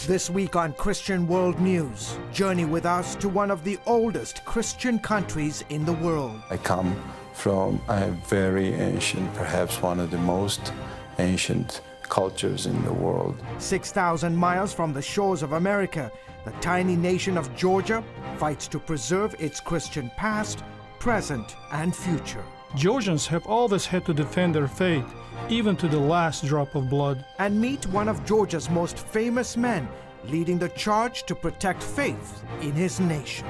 This week on Christian World News, journey with us to one of the oldest Christian countries in the world. I come from a very ancient, perhaps one of the most ancient cultures in the world. 6,000 miles from the shores of America, the tiny nation of Georgia fights to preserve its Christian past, present, and future. Georgians have always had to defend their faith, even to the last drop of blood. And meet one of Georgia's most famous men, leading the charge to protect faith in his nation.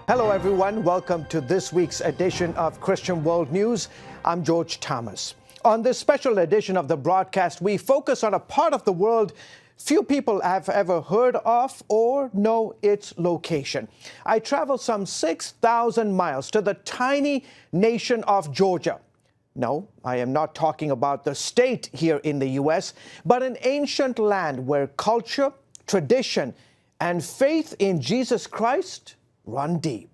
Hello everyone, welcome to this week's edition of Christian World News. I'm George Thomas. On this special edition of the broadcast, we focus on a part of the world few people have ever heard of or know its location. I traveled some 6,000 miles to the tiny nation of Georgia. No, I am not talking about the state here in the U.S., but an ancient land where culture, tradition, and faith in Jesus Christ run deep.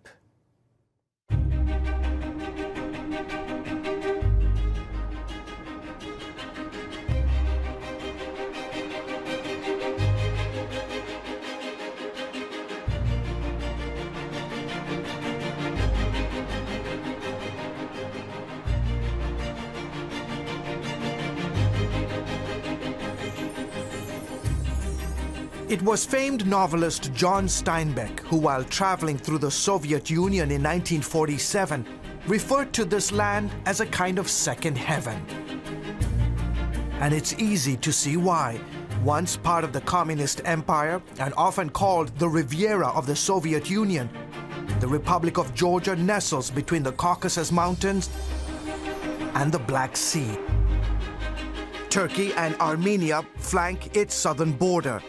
It was famed novelist John Steinbeck who, while traveling through the Soviet Union in 1947, referred to this land as a kind of second heaven. And it's easy to see why. Once part of the Communist Empire and often called the Riviera of the Soviet Union, the Republic of Georgia nestles between the Caucasus Mountains and the Black Sea. Turkey and Armenia flank its southern border.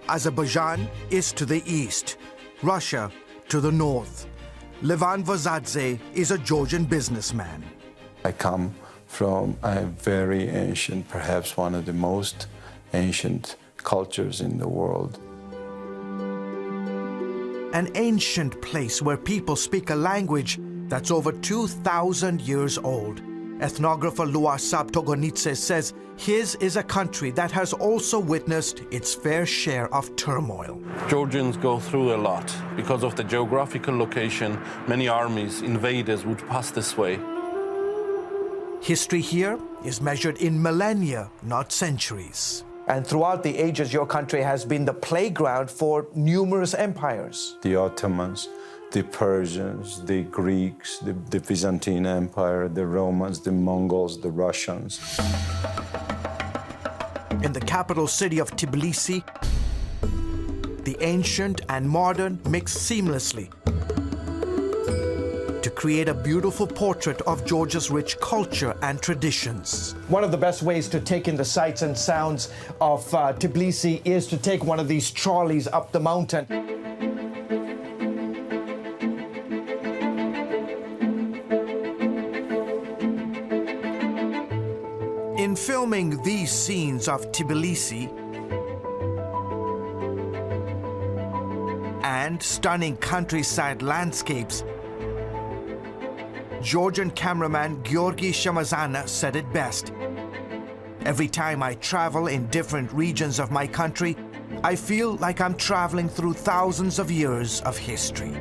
Azerbaijan is to the east, Russia to the north. Levan Vazadze is a Georgian businessman. I come from a very ancient, perhaps one of the most ancient cultures in the world. An ancient place where people speak a language that's over 2,000 years old. Ethnographer Luasab Togonitse says his is a country that has also witnessed its fair share of turmoil. Georgians go through a lot. Because of the geographical location, many armies, invaders would pass this way. History here is measured in millennia, not centuries. And throughout the ages, your country has been the playground for numerous empires. The Ottomans, the Persians, the Greeks, the Byzantine Empire, the Romans, the Mongols, the Russians. In the capital city of Tbilisi, the ancient and modern mix seamlessly to create a beautiful portrait of Georgia's rich culture and traditions. One of the best ways to take in the sights and sounds of Tbilisi is to take one of these trolleys up the mountain. In filming these scenes of Tbilisi and stunning countryside landscapes, Georgian cameraman Georgi Shamazana said it best. Every time I travel in different regions of my country, I feel like I'm traveling through thousands of years of history.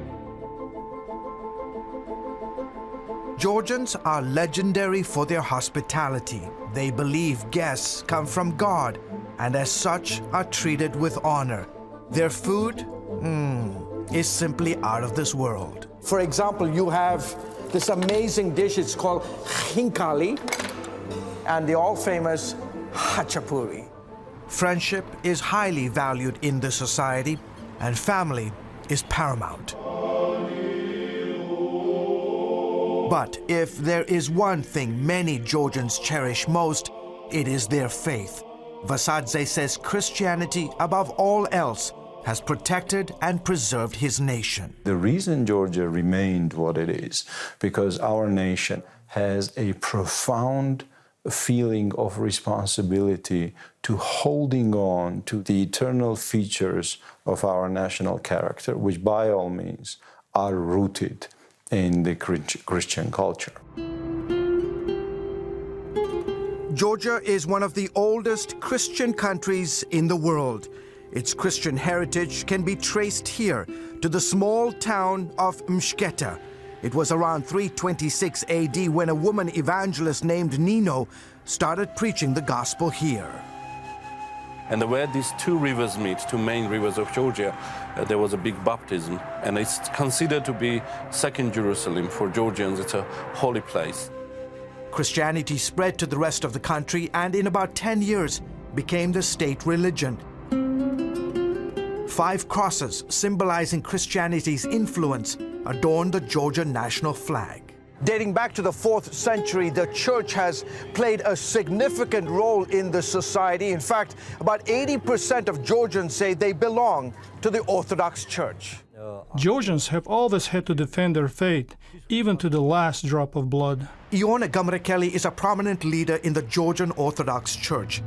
Georgians are legendary for their hospitality. They believe guests come from God and as such are treated with honor. Their food is simply out of this world. For example, you have this amazing dish, it's called khinkali, and the all-famous hachapuri. Friendship is highly valued in this society, and family is paramount. But if there is one thing many Georgians cherish most, it is their faith. Vasadze says Christianity, above all else, has protected and preserved his nation. The reason Georgia remained what it is, because our nation has a profound feeling of responsibility to holding on to the eternal features of our national character, which by all means are rooted in the Christian culture. Georgia is one of the oldest Christian countries in the world. Its Christian heritage can be traced here to the small town of Mshketa. It was around 326 AD when a woman evangelist named Nino started preaching the gospel here. And where these two rivers meet, two main rivers of Georgia, there was a big baptism. And it's considered to be second Jerusalem. For Georgians, it's a holy place. Christianity spread to the rest of the country and in about 10 years became the state religion. 5 crosses symbolizing Christianity's influence adorn the Georgia national flag. Dating back to the 4th century, the church has played a significant role in the society. In fact, about 80% of Georgians say they belong to the Orthodox Church. Georgians have always had to defend their faith, even to the last drop of blood. Iona Gamrakeli is a prominent leader in the Georgian Orthodox Church.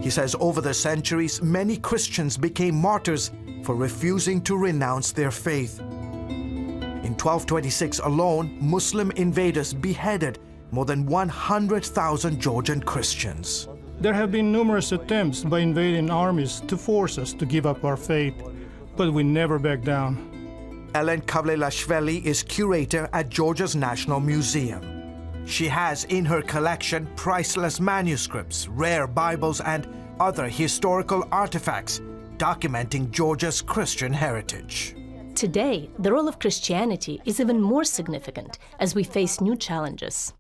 He says over the centuries, many Christians became martyrs for refusing to renounce their faith. In 1226 alone, Muslim invaders beheaded more than 100,000 Georgian Christians. There have been numerous attempts by invading armies to force us to give up our faith, but we never back down. Ellen Kavlelashvili is curator at Georgia's National Museum. She has in her collection priceless manuscripts, rare Bibles, and other historical artifacts documenting Georgia's Christian heritage. Today, the role of Christianity is even more significant as we face new challenges.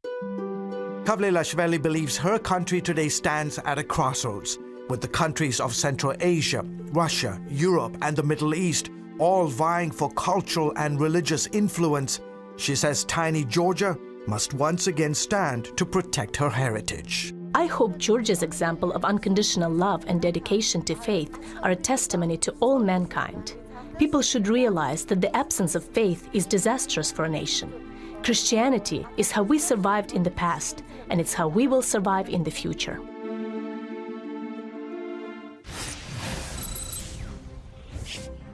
Kavlelashvili believes her country today stands at a crossroads, with the countries of Central Asia, Russia, Europe, and the Middle East all vying for cultural and religious influence. She says tiny Georgia must once again stand to protect her heritage. I hope Georgia's example of unconditional love and dedication to faith are a testimony to all mankind. People should realize that the absence of faith is disastrous for a nation. Christianity is how we survived in the past, and it's how we will survive in the future.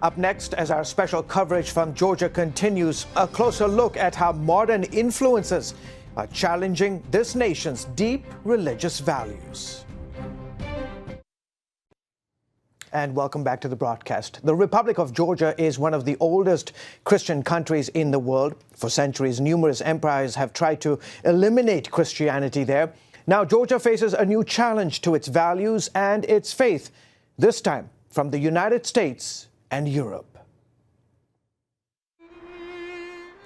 Up next, as our special coverage from Georgia continues, a closer look at how modern influences are challenging this nation's deep religious values. And welcome back to the broadcast. The Republic of Georgia is one of the oldest Christian countries in the world. For centuries, numerous empires have tried to eliminate Christianity there. Now, Georgia faces a new challenge to its values and its faith, this time from the United States and Europe.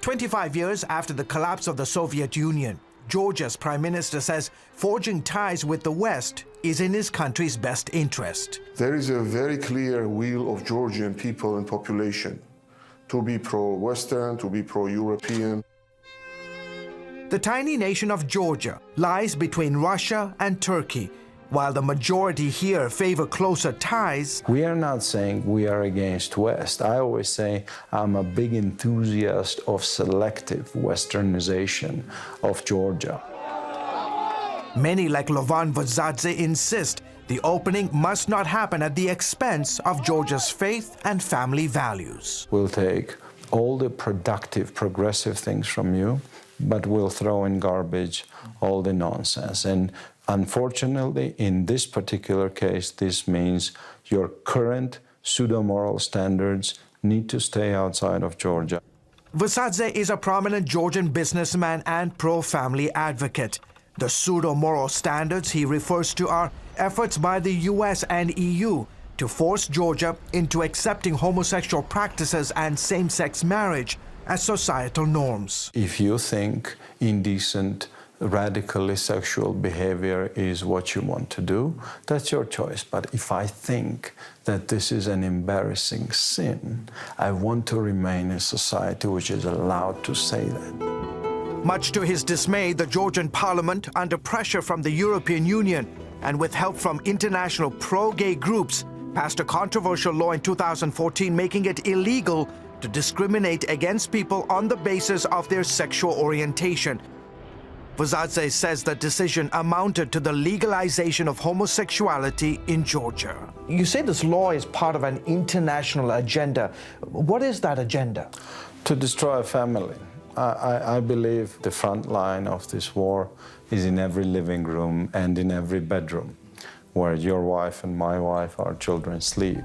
25 years after the collapse of the Soviet Union, Georgia's Prime Minister says forging ties with the West is in his country's best interest. There is a very clear will of Georgian people and population to be pro-Western, to be pro-European. The tiny nation of Georgia lies between Russia and Turkey. While the majority here favor closer ties, we are not saying we are against West. I always say I'm a big enthusiast of selective Westernization of Georgia. Many like Lovan Vazadze insist the opening must not happen at the expense of Georgia's faith and family values. We'll take all the productive, progressive things from you, but we'll throw in garbage all the nonsense. And unfortunately, in this particular case, this means your current pseudo-moral standards need to stay outside of Georgia. Vazadze is a prominent Georgian businessman and pro-family advocate. The pseudo-moral standards he refers to are efforts by the US and EU to force Georgia into accepting homosexual practices and same-sex marriage as societal norms. If you think indecent, radically sexual behavior is what you want to do, that's your choice. But if I think that this is an embarrassing sin, I want to remain in a society which is allowed to say that. Much to his dismay, the Georgian parliament, under pressure from the European Union and with help from international pro-gay groups, passed a controversial law in 2014 making it illegal to discriminate against people on the basis of their sexual orientation. Vazadze says the decision amounted to the legalization of homosexuality in Georgia. You say this law is part of an international agenda. What is that agenda? To destroy a family. I believe the front line of this war is in every living room and in every bedroom where your wife and my wife, our children, sleep.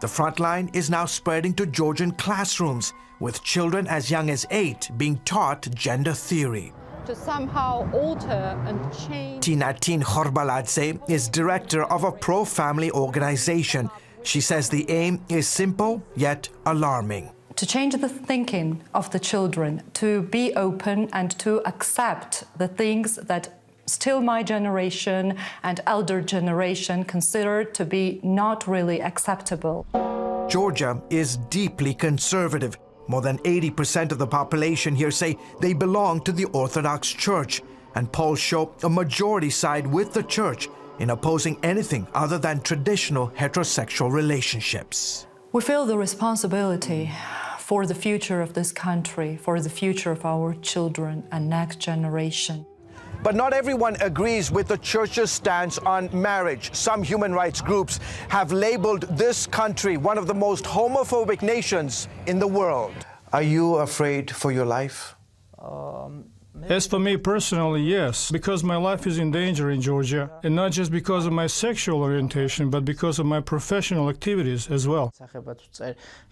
The front line is now spreading to Georgian classrooms, with children as young as 8 being taught gender theory. To somehow alter and change. Tinatin Khorbaladze is director of a pro-family organization. She says the aim is simple yet alarming. To change the thinking of the children, to be open and to accept the things that still my generation and elder generation consider to be not really acceptable. Georgia is deeply conservative. More than 80% of the population here say they belong to the Orthodox Church, and polls show a majority side with the Church in opposing anything other than traditional heterosexual relationships. We feel the responsibility for the future of this country, for the future of our children and next generation. But not everyone agrees with the Church's stance on marriage. Some human rights groups have labeled this country one of the most homophobic nations in the world. Are you afraid for your life? As for me personally, yes, because my life is in danger in Georgia, and not just because of my sexual orientation, but because of my professional activities as well.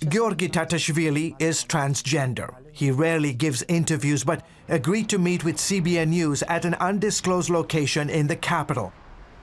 Georgi Tatashvili is transgender. He rarely gives interviews, but agreed to meet with CBN News at an undisclosed location in the capital.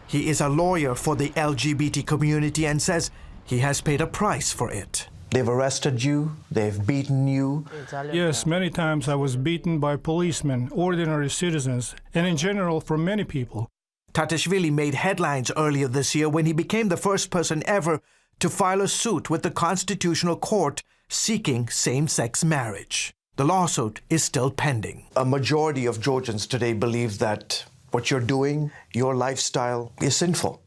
He is a lawyer for the LGBT community and says he has paid a price for it. They've arrested you, they've beaten you. Yes, many times I was beaten by policemen, ordinary citizens, and in general from many people. Tatashvili made headlines earlier this year when he became the first person ever to file a suit with the Constitutional Court seeking same-sex marriage. The lawsuit is still pending. A majority of Georgians today believe that what you're doing, your lifestyle, is sinful.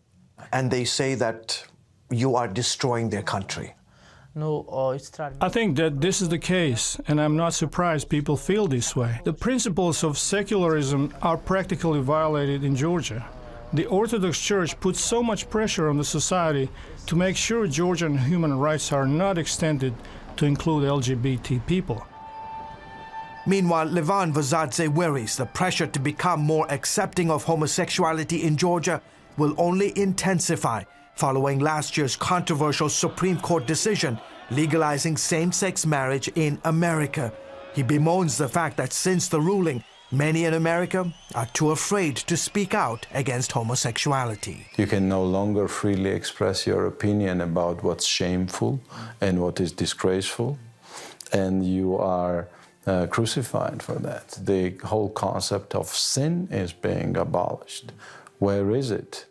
And they say that you are destroying their country. I think that this is the case, and I'm not surprised people feel this way. The principles of secularism are practically violated in Georgia. The Orthodox Church puts so much pressure on the society to make sure Georgian human rights are not extended to include LGBT people. Meanwhile, Levan Vazadze worries the pressure to become more accepting of homosexuality in Georgia will only intensify following last year's controversial Supreme Court decision legalizing same-sex marriage in America. He bemoans the fact that since the ruling, many in America are too afraid to speak out against homosexuality. You can no longer freely express your opinion about what's shameful and what is disgraceful, and you are crucified for that. The whole concept of sin is being abolished. Where is it?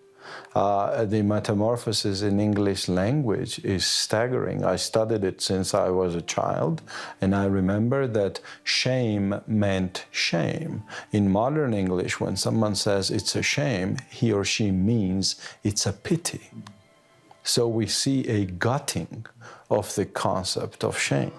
The metamorphosis in English language is staggering. I studied it since I was a child, and I remember that shame meant shame. In modern English, when someone says it's a shame, he or she means it's a pity. So we see a gutting of the concept of shame.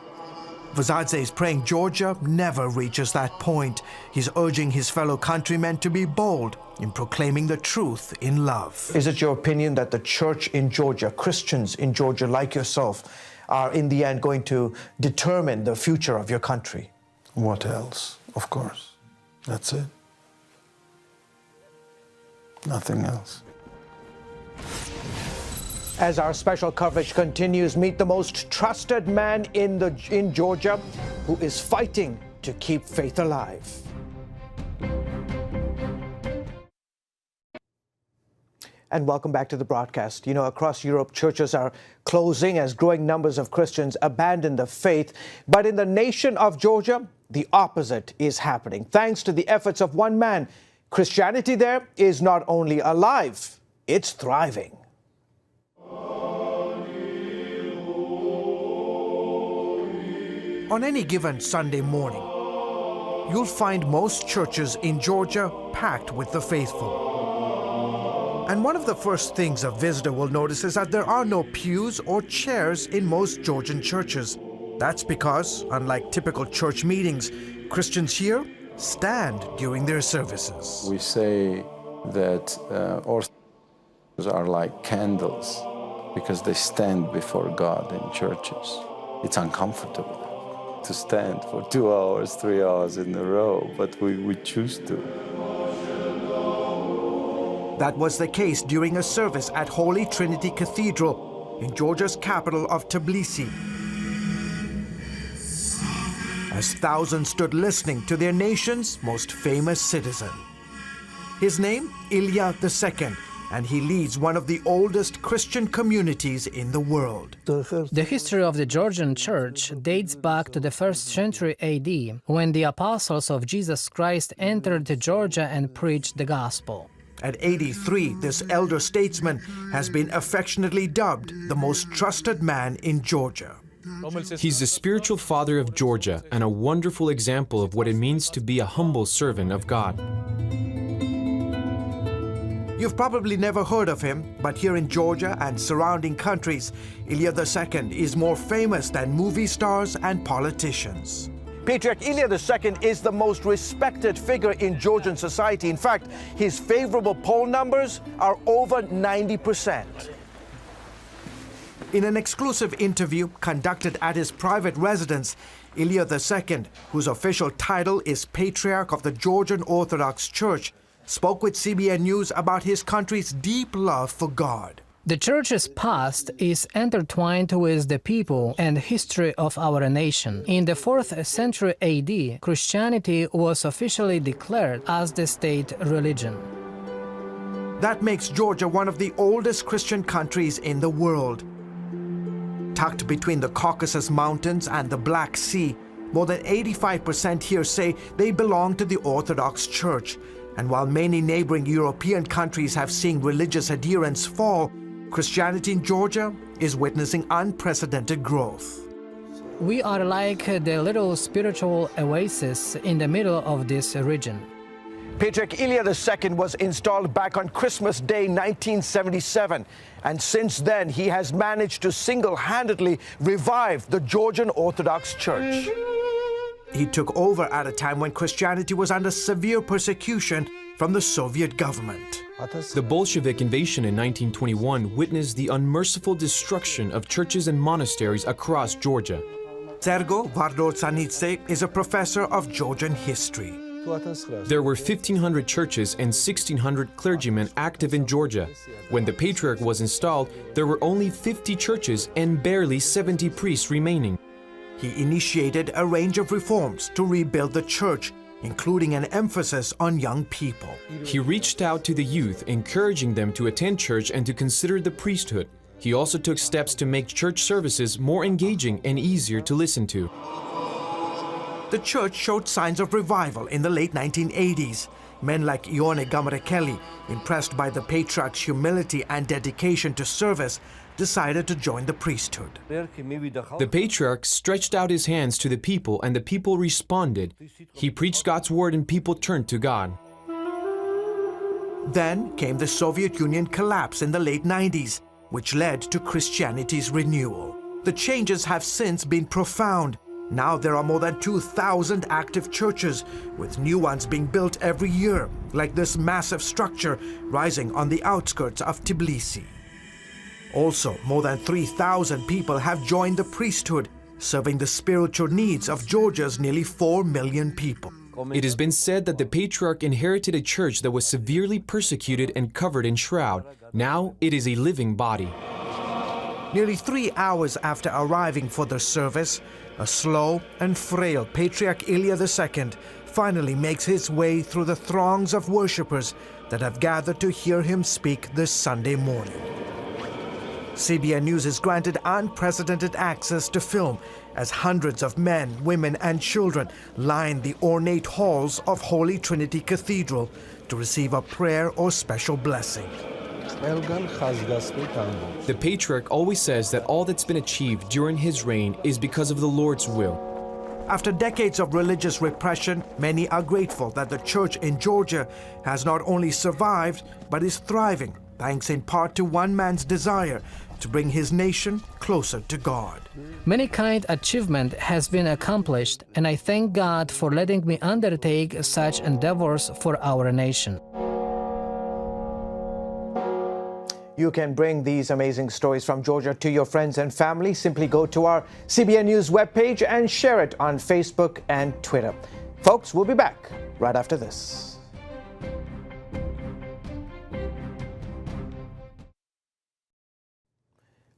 Vazadze is praying Georgia never reaches that point. He's urging his fellow countrymen to be bold in proclaiming the truth in love. Is it your opinion that the church in Georgia, Christians in Georgia like yourself, are in the end going to determine the future of your country? What else? Of course. That's it. Nothing else. As our special coverage continues, meet the most trusted man in Georgia who is fighting to keep faith alive. And welcome back to the broadcast. You know, across Europe, churches are closing as growing numbers of Christians abandon the faith. But in the nation of Georgia, the opposite is happening. Thanks to the efforts of one man, Christianity there is not only alive, it's thriving. On any given Sunday morning, you'll find most churches in Georgia packed with the faithful. And one of the first things a visitor will notice is that there are no pews or chairs in most Georgian churches. That's because, unlike typical church meetings, Christians here stand during their services. We say that Orthodox are like candles because they stand before God in churches. It's uncomfortable. to stand for 2 hours, 3 hours in a row, but we choose to. That was the case during a service at Holy Trinity Cathedral in Georgia's capital of Tbilisi, as thousands stood listening to their nation's most famous citizen. His name, Ilya II, and he leads one of the oldest Christian communities in the world. The history of the Georgian church dates back to the 1st century AD, when the apostles of Jesus Christ entered Georgia and preached the gospel. At 83, this elder statesman has been affectionately dubbed the most trusted man in Georgia. He's the spiritual father of Georgia and a wonderful example of what it means to be a humble servant of God. You've probably never heard of him, but here in Georgia and surrounding countries, Ilya II is more famous than movie stars and politicians. Patriarch Ilya II is the most respected figure in Georgian society. In fact, his favorable poll numbers are over 90%. In an exclusive interview conducted at his private residence, Ilya II, whose official title is Patriarch of the Georgian Orthodox Church, spoke with CBN News about his country's deep love for God. The church's past is intertwined with the people and history of our nation. In the 4th century AD, Christianity was officially declared as the state religion. That makes Georgia one of the oldest Christian countries in the world. Tucked between the Caucasus Mountains and the Black Sea, more than 85% here say they belong to the Orthodox Church. And while many neighboring European countries have seen religious adherence fall, Christianity in Georgia is witnessing unprecedented growth. We are like the little spiritual oasis in the middle of this region. Patriarch Ilya II was installed back on Christmas Day 1977, and since then he has managed to single-handedly revive the Georgian Orthodox Church. He took over at a time when Christianity was under severe persecution from the Soviet government. The Bolshevik invasion in 1921 witnessed the unmerciful destruction of churches and monasteries across Georgia. Sergo Vardoltsanidze is a professor of Georgian history. There were 1,500 churches and 1,600 clergymen active in Georgia. When the Patriarch was installed, there were only 50 churches and barely 70 priests remaining. He initiated a range of reforms to rebuild the church, including an emphasis on young people. He reached out to the youth, encouraging them to attend church and to consider the priesthood. He also took steps to make church services more engaging and easier to listen to. The church showed signs of revival in the late 1980s. Men like Ione Gamrekeli, impressed by the Patriarch's humility and dedication to service, decided to join the priesthood. The Patriarch stretched out his hands to the people and the people responded. He preached God's word and people turned to God. Then came the Soviet Union collapse in the late 90s, which led to Christianity's renewal. The changes have since been profound. Now there are more than 2,000 active churches, with new ones being built every year, like this massive structure rising on the outskirts of Tbilisi. Also, more than 3,000 people have joined the priesthood, serving the spiritual needs of Georgia's nearly 4 million people. It has been said that the Patriarch inherited a church that was severely persecuted and covered in shroud. Now it is a living body. Nearly 3 hours after arriving for the service, a slow and frail Patriarch Ilya II finally makes his way through the throngs of worshippers that have gathered to hear him speak this Sunday morning. CBN News is granted unprecedented access to film as hundreds of men, women, and children line the ornate halls of Holy Trinity Cathedral to receive a prayer or special blessing. The Patriarch always says that all that's been achieved during his reign is because of the Lord's will. After decades of religious repression, many are grateful that the church in Georgia has not only survived, but is thriving, thanks in part to one man's desire to bring his nation closer to God. Many kind achievement has been accomplished, and I thank God for letting me undertake such endeavors for our nation. you can bring these amazing stories from Georgia to your friends and family. Simply go to our CBN News webpage and share it on Facebook and Twitter. Folks, we'll be back right after this.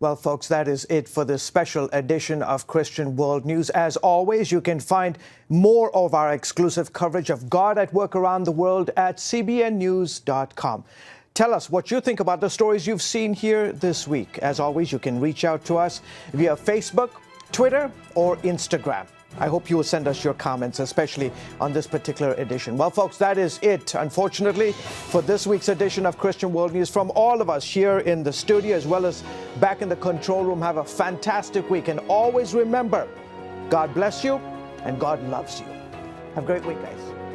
Well, folks, that is it for this special edition of Christian World News. As always, you can find more of our exclusive coverage of God at work around the world at cbnnews.com. Tell us what you think about the stories you've seen here this week. As always, you can reach out to us via Facebook, Twitter, or Instagram. I hope you will send us your comments, especially on this particular edition. Well, folks, that is it, unfortunately, for this week's edition of Christian World News. From all of us here in the studio, as well as back in the control room, have a fantastic week. And always remember, God bless you and God loves you. Have a great week, guys.